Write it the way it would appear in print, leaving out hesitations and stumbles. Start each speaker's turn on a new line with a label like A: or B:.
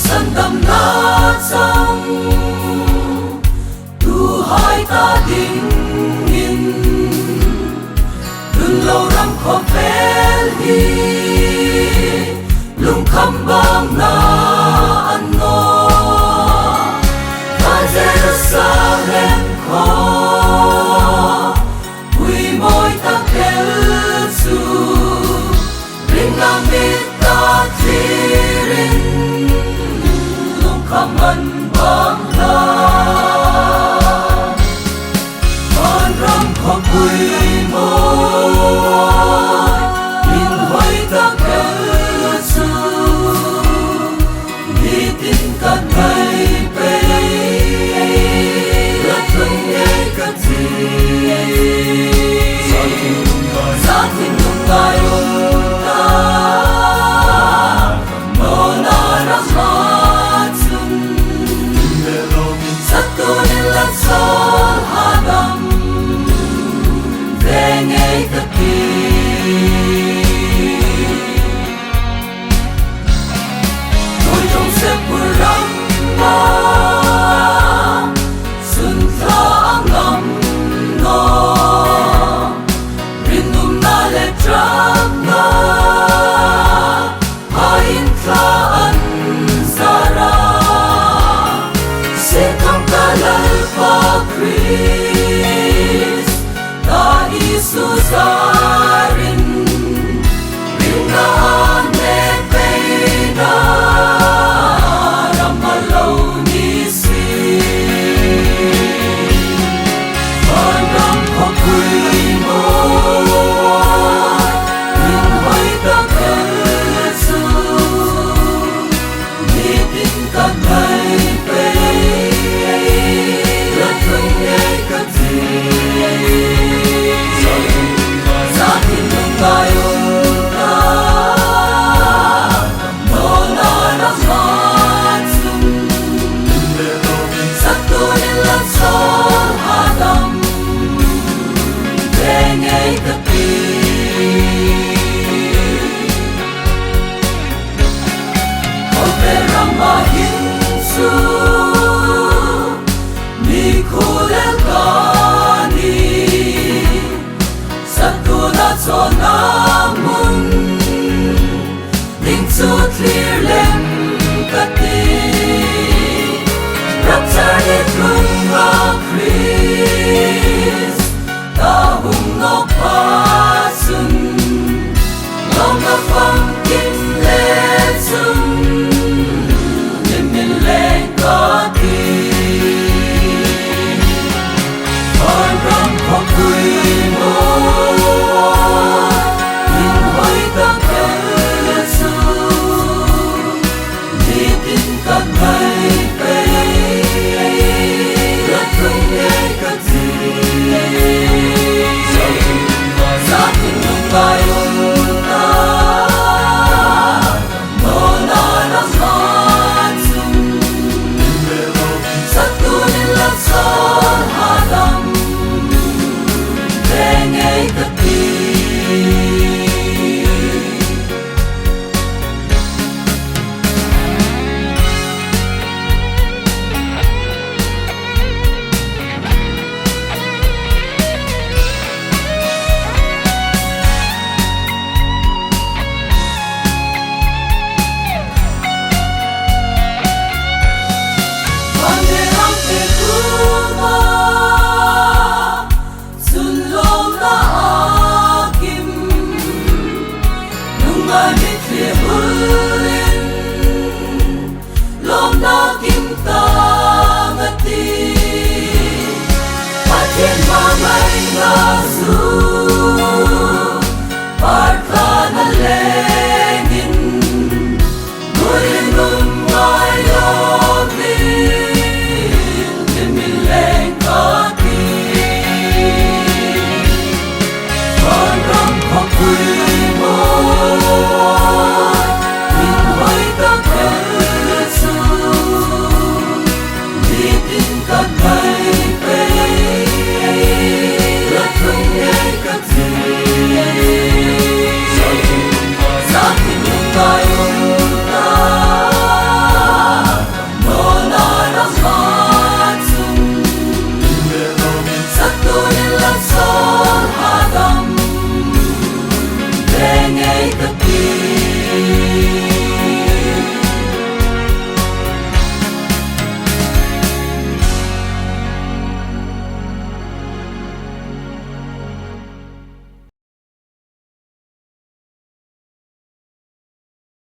A: sandam na chang tu hai ta ding in lun lo ram kho vel hi lung kham bang na an no ta Jerusalem kho ui moi ta kel su ring na mi ta thirin lung kham an bang na man ram kho ui moi in hoi ta kel su ni tin ka nai pe la tung ye ka ti sa tin lung gai ta no na ra ma chung sa tu ni la sol adam ve nge ka ti tôi trong sẽ buồn lắm mà xuân thả ngắm nó rin na le trăng na hain thả an zara sẽ không cả lời pa Chris ta Isu zarin rin na ne pe na ramalo ni si Panam kho kui mo in hoi ta kel su ni tin ka nai pe la tung ye ka ti sa tin lung gai ta no na ra ma chung sa tu ni la sol adam ve nge ka ti o ve rama hin su ni khule ka ni sa tu na cho na mun ding chu clear lem ka ti rapture tung ra Chris ta hung no pa sun long na phong kim le sun nim min le ka ti on ram kho kui mo in hoi ta kel su ni tin ka nai pe la tung ye ka ti sa tin lung gai ta no na ra ma chung sa tu ni la sol adam ve nge ka ti Panderam pe kuma sun lo na akim nungai mi tle hul